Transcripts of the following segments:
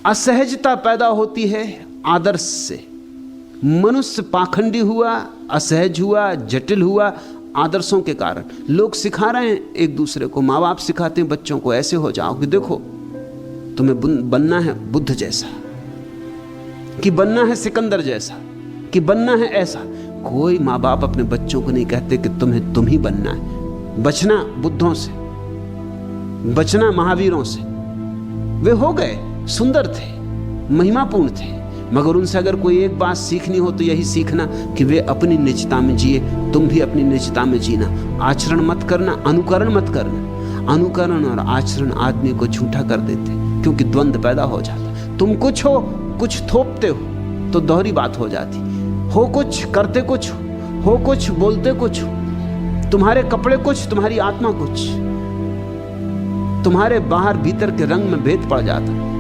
असहजता पैदा होती है आदर्श से। मनुष्य पाखंडी हुआ, असहज हुआ, जटिल हुआ आदर्शों के कारण। लोग सिखा रहे हैं एक दूसरे को, माँ बाप सिखाते हैं बच्चों को, ऐसे हो जाओ कि देखो तुम्हें बनना है बुद्ध जैसा, कि बनना है सिकंदर जैसा, कि बनना है ऐसा। कोई माँ बाप अपने बच्चों को नहीं कहते कि तुम्हें तुम ही बनना है। बचना बुद्धों से, बचना महावीरों से। वे हो गए, सुंदर थे, महिमापूर्ण थे, मगर उनसे अगर कोई एक बात सीखनी हो तो यही सीखना कि वे अपनी निजता में जिए, तुम भी अपनी निजता में जीना। आचरण मत करना, अनुकरण मत करना। अनुकरण और आचरण आदमी को झूठा कर देते, क्योंकि द्वंद्व पैदा हो जाता। तुम कुछ हो, कुछ थोपते हो तो दोहरी बात हो जाती। हो कुछ, करते कुछ हो कुछ, बोलते कुछ हो। तुम्हारे कपड़े कुछ, तुम्हारी आत्मा कुछ। तुम्हारे बाहर भीतर के रंग में भेद पड़ जाता,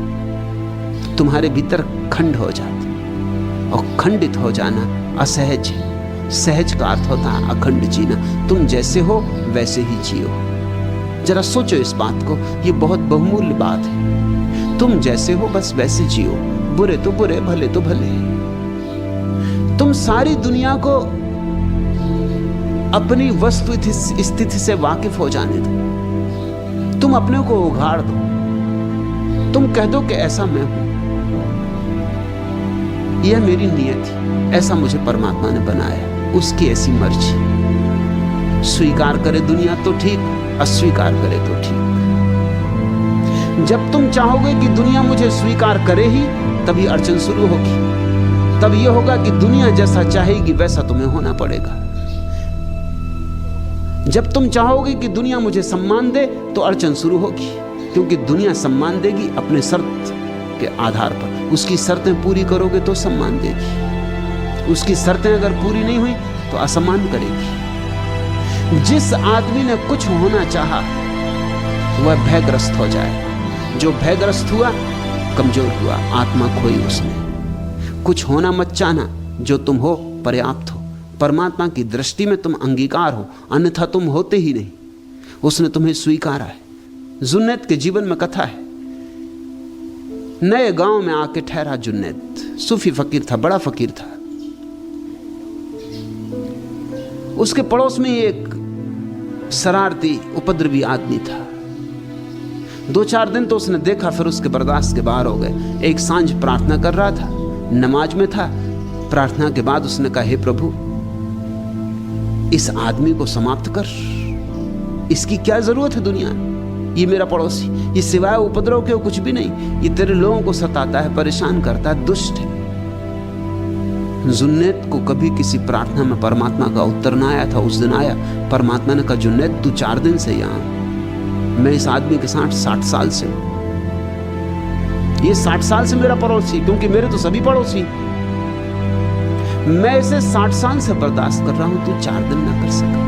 तुम्हारे भीतर खंड हो जाता। और खंडित हो जाना असहज है। सहज का अर्थ होता है अखंड जीना। तुम जैसे हो वैसे ही जियो। जरा सोचो इस बात को, ये बहुत बहुमूल्य बात है। तुम जैसे हो बस वैसे जियो। बुरे तो बुरे, भले तो भले। तुम सारी दुनिया को अपनी वस्तु स्थिति से वाकिफ हो जाने दो। तुम अपने को उघाड़ दो। तुम कह दो कि ऐसा मैं हूं, यह मेरी नियत थी, ऐसा मुझे परमात्मा ने बनाया, उसकी ऐसी मर्जी। स्वीकार करे दुनिया तो ठीक, अस्वीकार करे तो ठीक। जब तुम चाहोगे कि दुनिया मुझे स्वीकार करे ही, तभी अड़चन शुरू होगी। तब यह होगा कि दुनिया जैसा चाहेगी वैसा तुम्हें होना पड़ेगा। जब तुम चाहोगे कि दुनिया मुझे सम्मान दे तो अड़चन शुरू होगी, क्योंकि दुनिया सम्मान देगी अपने शर्त के आधार पर। उसकी शर्तें पूरी करोगे तो सम्मान देगी, उसकी शर्तें अगर पूरी नहीं हुई तो असम्मान करेगी। जिस आदमी ने कुछ होना चाहा वह भयग्रस्त हो जाए। जो भयग्रस्त हुआ कमजोर हुआ, आत्मा खोई उसने। कुछ होना मत चाहना, जो तुम हो पर्याप्त हो। परमात्मा की दृष्टि में तुम अंगीकार हो, अन्यथा तुम होते ही नहीं। उसने तुम्हें स्वीकारा है। जुन्नैद के जीवन में कथा है। नए गांव में आके ठहरा जुन्नैद। सूफी फकीर था, बड़ा फकीर था। उसके पड़ोस में एक शरारती उपद्रवी आदमी था। 2-4 दिन तो उसने देखा, फिर उसके बर्दाश्त के बाहर हो गए। एक सांझ प्रार्थना कर रहा था, नमाज में था। प्रार्थना के बाद उसने कहा, हे प्रभु, इस आदमी को समाप्त कर। इसकी क्या जरूरत है दुनिया में? ये मेरा पड़ोसी, ये सिवाय उपद्रव के कुछ भी नहीं। ये तेरे लोगों को सताता है, परेशान करता है, दुष्ट है। जुन्नैद को कभी किसी प्रार्थना में परमात्मा का उत्तर ना आया था। उस दिन आया। परमात्मा ने कहा, जुन्नैद तू 4 दिन से यहां, मैं इस आदमी के साथ 60 साल से हूं। ये 60 साल से मेरा पड़ोसी, क्योंकि मेरे तो सभी पड़ोसी। मैं इसे 60 साल से बर्दाश्त कर रहा हूं, तू 4 दिन ना कर सका।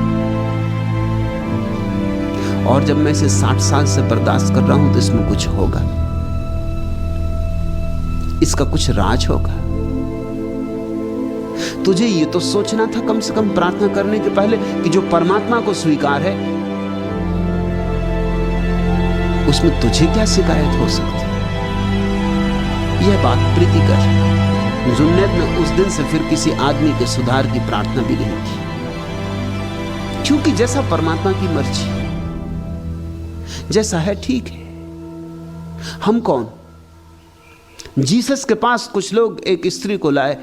और जब मैं इसे 60 साल से बर्दाश्त कर रहा हूं तो इसमें कुछ होगा, इसका कुछ राज होगा। तुझे ये तो सोचना था कम से कम प्रार्थना करने के पहले कि जो परमात्मा को स्वीकार है उसमें तुझे क्या शिकायत हो सकती। यह बात प्रीतिकर है। जुन्नैद ने उस दिन से फिर किसी आदमी के सुधार की प्रार्थना भी नहीं की, क्योंकि जैसा परमात्मा की मर्जी, जैसा है ठीक है। हम कौन? जीसस के पास कुछ लोग एक स्त्री को लाए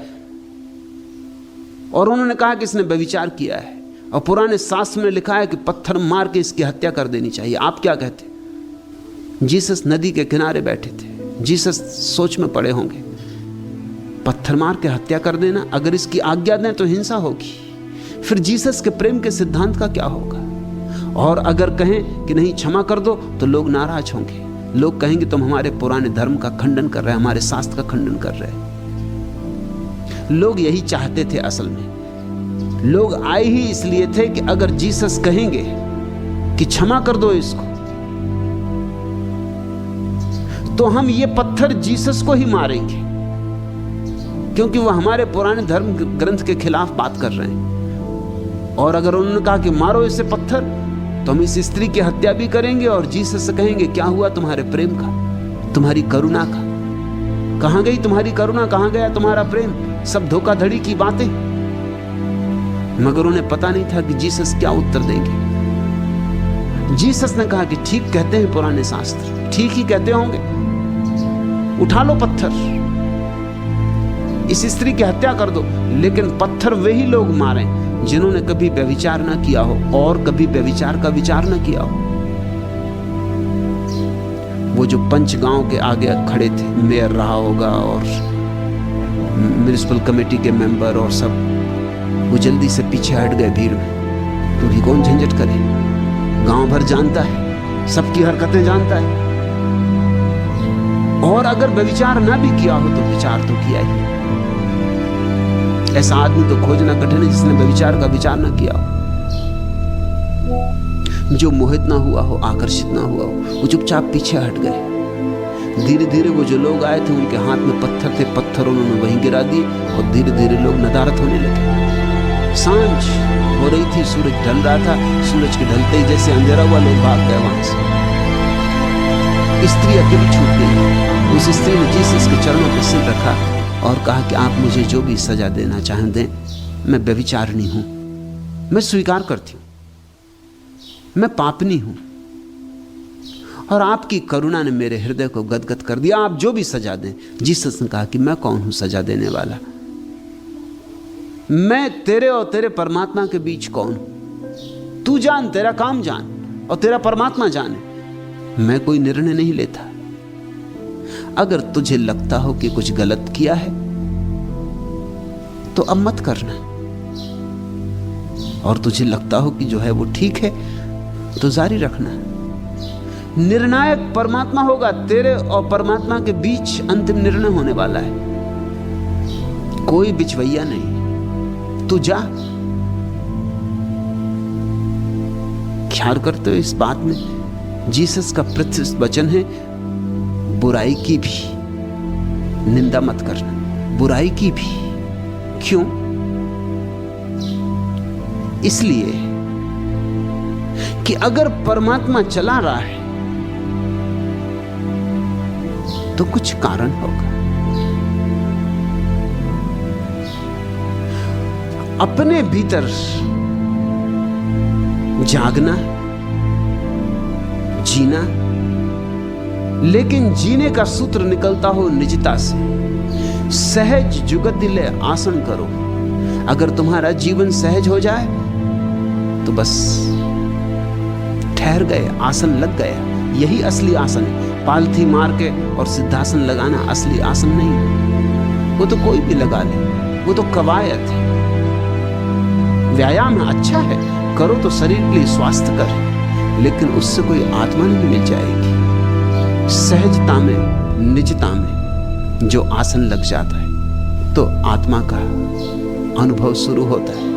और उन्होंने कहा कि इसने व्यभिचार किया है, और पुराने शास्त्र में लिखा है कि पत्थर मार के इसकी हत्या कर देनी चाहिए। आप क्या कहते? जीसस नदी के किनारे बैठे थे। जीसस सोच में पड़े होंगे, पत्थर मार के हत्या कर देना, अगर इसकी आज्ञा दें तो हिंसा होगी। फिर जीसस के प्रेम के सिद्धांत का क्या होगा? और अगर कहें कि नहीं क्षमा कर दो तो लोग नाराज होंगे। लोग कहेंगे तुम हमारे पुराने धर्म का खंडन कर रहे हैं, हमारे शास्त्र का खंडन कर रहे हैं। लोग यही चाहते थे। असल में लोग आए ही इसलिए थे कि अगर जीसस कहेंगे कि क्षमा कर दो इसको, तो हम ये पत्थर जीसस को ही मारेंगे, क्योंकि वह हमारे पुराने धर्म ग्रंथ के खिलाफ बात कर रहे हैं। और अगर उन्होंने कहा कि मारो इसे पत्थर, तो हम इस स्त्री की हत्या भी करेंगे और जीसस से कहेंगे क्या हुआ तुम्हारे प्रेम का, तुम्हारी करुणा का। कहां गई तुम्हारी करुणा, कहां गया तुम्हारा प्रेम? सब धोखाधड़ी की बातें। मगर उन्हें पता नहीं था कि जीसस क्या उत्तर देंगे। जीसस ने कहा कि ठीक कहते हैं पुराने शास्त्र, ठीक ही कहते होंगे, उठा लो पत्थर, इस स्त्री की हत्या कर दो। लेकिन पत्थर वही लोग मारे जिन्होंने कभी व्यभिचार ना किया हो और कभी व्यभिचार का विचार ना किया हो। वो जो पंचगांव के आगे खड़े थे, मेयर रहा होगा और म्युनिसिपल कमेटी के मेंबर और सब, वो जल्दी से पीछे हट गए भीड़ में, क्योंकि कौन झंझट करे, गांव भर जानता है, सबकी हरकतें जानता है। और अगर व्यभिचार ना भी किया हो तो विचार तो किया ही। ऐसा आदमी तो खोजना कठिन है जिसने व्यभिचार का विचार ना किया हो, जो मोहित ना हुआ हो, आकर्षित ना हुआ हो। वो चुपचाप पीछे हट गए। धीरे धीरे वो जो लोग आए थे उनके हाथ में पत्थर थे, पत्थर उन्होंने वहीं गिरा दिए और धीरे धीरे लोग नदारत होने लगे। सांझ हो रही थी, सूरज ढल रहा था। सूरज के ढलते ही जैसे अंधेरा हुआ, लोग भाग गए वहां से। स्त्री अकेली छूट गई। उस स्त्री ने जीसस के चरणों पर सिर रखा और कहा कि आप मुझे जो भी सजा देना चाहें दें, मैं व्यभिचारिणी हूं, मैं स्वीकार करती हूं, मैं पापनी हूं और आपकी करुणा ने मेरे हृदय को गदगद कर दिया। आप जो भी सजा दें। जीसस ने कहा कि मैं कौन हूं सजा देने वाला? मैं तेरे और तेरे परमात्मा के बीच कौन हूं? तू जान, तेरा काम जान और तेरा परमात्मा जाने। मैं कोई निर्णय नहीं लेता। अगर तुझे लगता हो कि कुछ गलत किया है तो अब मत करना, और तुझे लगता हो कि जो है वो ठीक है तो जारी रखना। निर्णायक परमात्मा होगा, तेरे और परमात्मा के बीच अंतिम निर्णय होने वाला है, कोई बिचवैया नहीं। तू जा। ख्याल करते हो इस बात में जीसस का प्रतिष्ठित वचन है, बुराई की भी निंदा मत करना, बुराई की भी। क्यों? इसलिए कि अगर परमात्मा चला रहा है तो कुछ कारण होगा। अपने भीतर जागना, जीना, लेकिन जीने का सूत्र निकलता हो निजता से। सहज जुगतिले आसन करो। अगर तुम्हारा जीवन सहज हो जाए तो बस ठहर गए, आसन लग गया। यही असली आसन है। पालथी मार के और सिद्धासन लगाना असली आसन नहीं। वो तो कोई भी लगा ले, वो तो कवायद है, व्यायाम है, अच्छा है, करो तो शरीर के लिए स्वास्थ्य कर, लेकिन उससे कोई आत्मा नहीं मिल जाएगी। सहजता में, निजता में जो आसन लग जाता है तो आत्मा का अनुभव शुरू होता है।